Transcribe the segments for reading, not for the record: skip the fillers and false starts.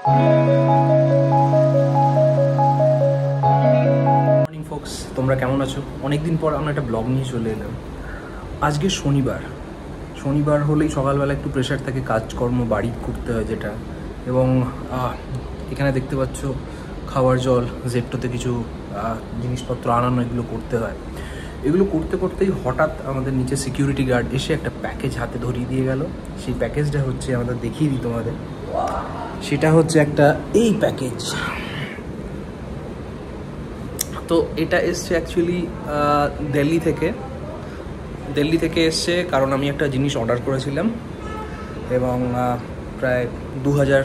Morning folks, তোমরা কেমন আছো? অনেকদিন পর আমরা একটা ব্লগ নিয়ে চলে এলাম। আজকে শনিবার হলেই সকালবেলা একটু প্রেশার থাকে, কাজকর্ম বাড়ি করতে হয় যেটা, এবং এখানে দেখতে পাচ্ছ খাবার জল, জেপ্টোতে কিছু জিনিসপত্র আনানো, এগুলো করতে হয়। এগুলো করতে করতেই হঠাৎ আমাদের নিচে সিকিউরিটি গার্ড এসে একটা প্যাকেজ হাতে ধরিয়ে দিয়ে গেল। সেই প্যাকেজটা হচ্ছে, আমাদের দেখিয়ে দিই তোমাদের, সেটা হচ্ছে একটা এই প্যাকেজ। তো এটা এসছে অ্যাকচুয়ালি দিল্লি থেকে এসছে, কারণ আমি একটা জিনিস অর্ডার করেছিলাম এবং প্রায় 2000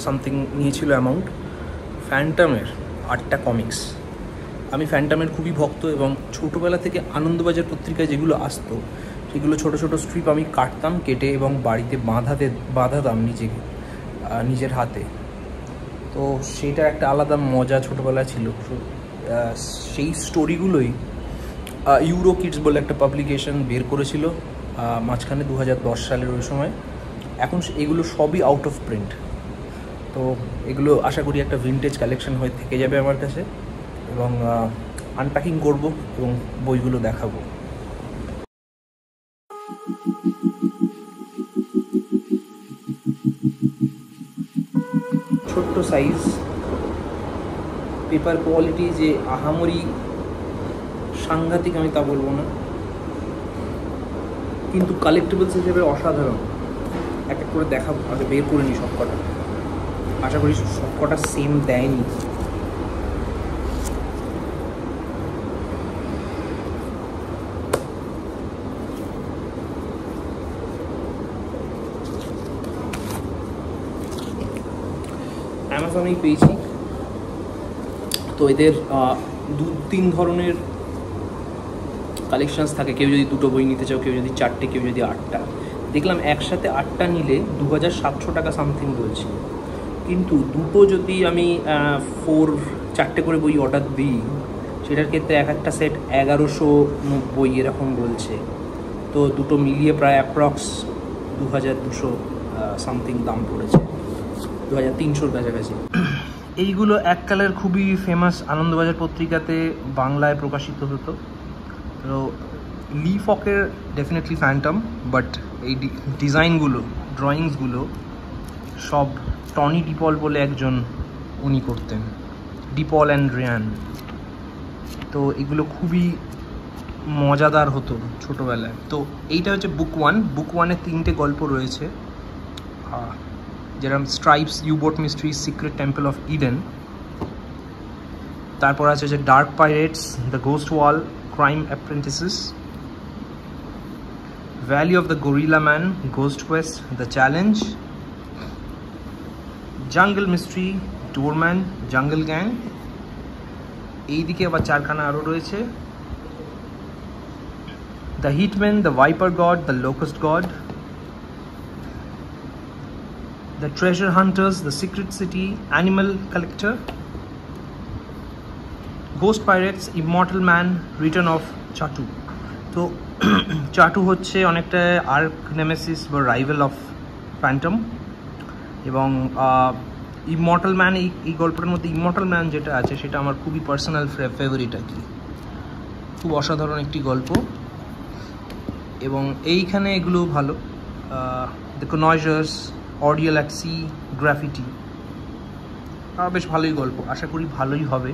সামথিং নিয়েছিল অ্যামাউন্ট। ফ্যান্টমের 8টা কমিক্স। আমি ফ্যান্টমের খুবই ভক্ত এবং ছোটোবেলা থেকে আনন্দবাজার পত্রিকায় যেগুলো আসতো সেগুলো ছোট ছোট স্ট্রিপ আমি কাটতাম, কেটে এবং বাড়িতে বাঁধাতাম নিজের হাতে। তো সেটার একটা আলাদা মজা ছোটোবেলায় ছিল। সেই স্টোরিগুলোই ইউরো কিডস বলে একটা পাবলিকেশন বের করেছিল মাঝখানে 2010 সালের ওই সময়। এখন এগুলো সবই আউট অফ প্রিন্ট। তো এগুলো আশা করি একটা ভিনটেজ কালেকশন হয়ে থেকে যাবে আমার কাছে, এবং আনপ্যাকিং করব এবং বইগুলো দেখাবো। ছোট্ট সাইজ, পেপার কোয়ালিটি যে আহামরি সাংঘাতিক আমি তা বলবো না, কিন্তু কালেক্টেবলস হিসেবে অসাধারণ। এক এক করে দেখাবো, আগে বের করে নিই সবকটা। আশা করি সবকটা সেম দেয়নি। অ্যামাজনেই পেয়েছি। তো এদের 2-3 ধরনের কালেকশানস থাকে। কেউ যদি 2টো বই নিতে চাও, কেউ যদি 4টে, কেউ যদি 8টা। দেখলাম একসাথে 8টা নিলে 2700 টাকা সামথিং বলছি, কিন্তু দুটো যদি আমি 4টে করে বই অর্ডার দিই, সেটার ক্ষেত্রে একটা সেট 1190 এরকম বলছে। তো দুটো মিলিয়ে প্রায় অ্যাপ্রক্স 2200 সামথিং দাম পড়েছে, 2300-র কাছাকাছি। এইগুলো এককালের খুবই ফেমাস আনন্দবাজার পত্রিকাতে বাংলায় প্রকাশিত হতো। তো লি ফকের ডেফিনেটলি ফ্যান্টম, বাট এই ডিজাইনগুলো, ড্রয়িংসগুলো সব টনি ডিপল বলে একজন উনি করতেন, ডিপল অ্যান্ড রিয়ান। তো এগুলো খুবই মজাদার হতো ছোটোবেলায়। তো এইটা হচ্ছে বুক 1। বুক 1-এ 3টে গল্প রয়েছে, যেরকম stripes, U-boat mystery, secret temple of Eden. তারপর আছে যে dark pirates, the ghost wall, crime apprentices, valley of the gorilla man, ghost quest, the challenge, jungle mystery, doorman, jungle gang. এইদিকে আবার 4খানা আরও রয়েছে, the hitman, the viper god, the locust god, The Treasure Hunters, The Secret City, Animal Collector, Ghost Pirates, Immortal Man, Return of Chatu. তো চাটু হচ্ছে অনেকটা arc Nemesis বা rival of Phantom, এবং ইমর্টাল ম্যান, এই গল্পটার মধ্যে ইমর্টাল ম্যান যেটা আছে সেটা আমার খুবই পার্সোনাল ফেভারিট আর কি। খুব অসাধারণ একটি গল্প, এবং এইখানে এগুলো ভালো। দ্য কনয়েজার্স, অডিয়াল অ্যাট সি, গ্রাফিটি, বেশ ভালোই গল্প, আশা করি ভালোই হবে।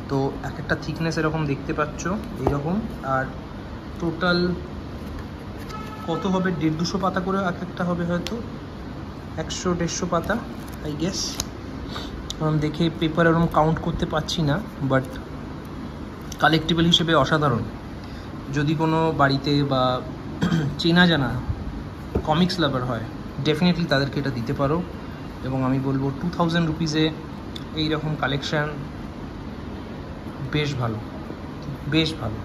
তো এক একটা থিকনেস এরকম দেখতে পাচ্ছ এইরকম, আর টোটাল কত হবে, 150-200 পাতা করে এক একটা হবে, হয়তো 100-150 পাতা আই গেস। কারণ দেখে পেপার এরকম কাউন্ট করতে পারছি না, বাট কালেক্টেবল হিসেবে অসাধারণ। যদি কোনো বাড়িতে বা চেনা জানা কমিক্স লাভার হয়, ডেফিনেটলি তাদেরকে এটা দিতে পারো। এবং আমি বলবো 2000 রুপিসে এইরকম কালেকশান বেশ ভালো, বেশ ভালো।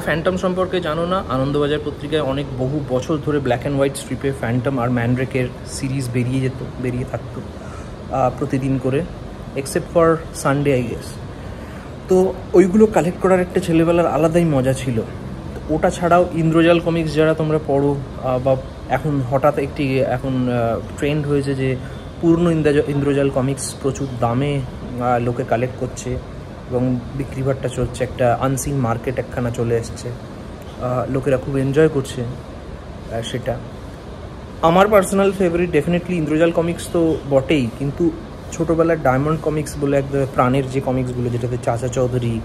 ফ্যান্টম সম্পর্কে জানো না, আনন্দবাজার পত্রিকায় বহু বছর ধরে ব্ল্যাক অ্যান্ড হোয়াইট স্ট্রিপে ফ্যান্টম আর ম্যানড্রেকের সিরিজ বেরিয়ে থাকতো প্রতিদিন করে, except for Sunday I guess. তো ওইগুলো কালেক্ট করার একটা ছেলেবেলার আলাদাই মজা ছিল। ওটা ছাড়াও ইন্দ্রজাল কমিক্স যারা তোমরা পড়ো, বা এখন হঠাৎ এখন ট্রেন্ড হয়েছে যে পুরনো ইন্দ্রজাল কমিক্স প্রচুর দামে লোকে কালেক্ট করছে এবং বিক্রি বাট্টা চলছে, একটা আনসিন মার্কেট একখানা চলে এসছে, লোকেরা খুব এনজয় করছে সেটা। আমার পার্সোনাল ফেভারিট ডেফিনেটলি ইন্দ্রজাল কমিক্স তো বটেই, কিন্তু ছোটোবেলার ডায়মন্ড কমিক্স বলে এক প্রাণের যে কমিক্সগুলো, যেটাতে চাচা চৌধুরী,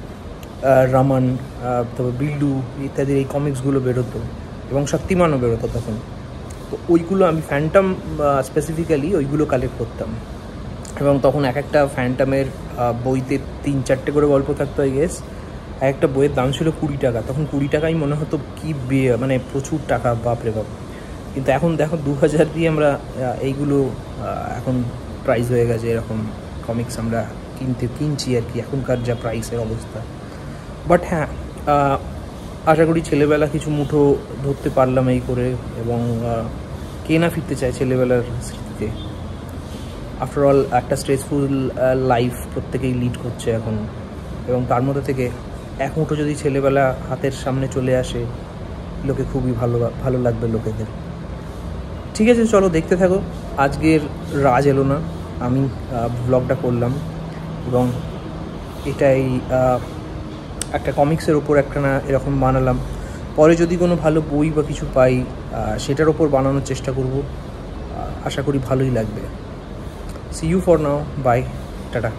রমন, তবে বিল্ডু ইত্যাদির এই কমিক্সগুলো বেরোতো এবং শক্তিমানও বেরোতো তখন, তো ওইগুলো আমি ফ্যান্টম স্পেসিফিক্যালি ওইগুলো কালেক্ট করতাম। এবং তখন এক একটা ফ্যান্টমের বইতে 3-4টে করে গল্প থাকতো, আই গেস। একটা বইয়ের দাম ছিল 20 টাকা, তখন 20 টাকাই মনে হতো কি মানে প্রচুর টাকা, বাপরে বাপ। কিন্তু এখন দেখো 2000 দিয়ে আমরা এইগুলো এখন প্রাইস হয়ে গেছে, এরকম কমিক্স আমরা কিনছি আর কি, এখনকার যা প্রাইসের অবস্থা। বাট হ্যাঁ, আশা করি ছেলেবেলা কিছু মুঠো ধরতে পারলাম এই করে, এবং কে না ফিরতে চায় ছেলেবেলার স্মৃতিতে। আফটারঅল একটা স্ট্রেসফুল লাইফ প্রত্যেকেই লিড করছে এখন, এবং তার মধ্যে থেকে এক মুঠো যদি ছেলেবেলা হাতের সামনে চলে আসে, লোকে খুবই ভালো লাগবে লোকেদের। ঠিক আছে, চলো দেখতে থাকো। আজকের রাজ এলো না, আমি ব্লগটা করলাম, এবং এটাই একটা কমিক্সের ওপর একটা না এরকম বানালাম। পরে যদি কোনো ভালো বই বা কিছু পাই, সেটার ওপর বানানোর চেষ্টা করব, আশা করি ভালোই লাগবে। See you for now, bye, tata.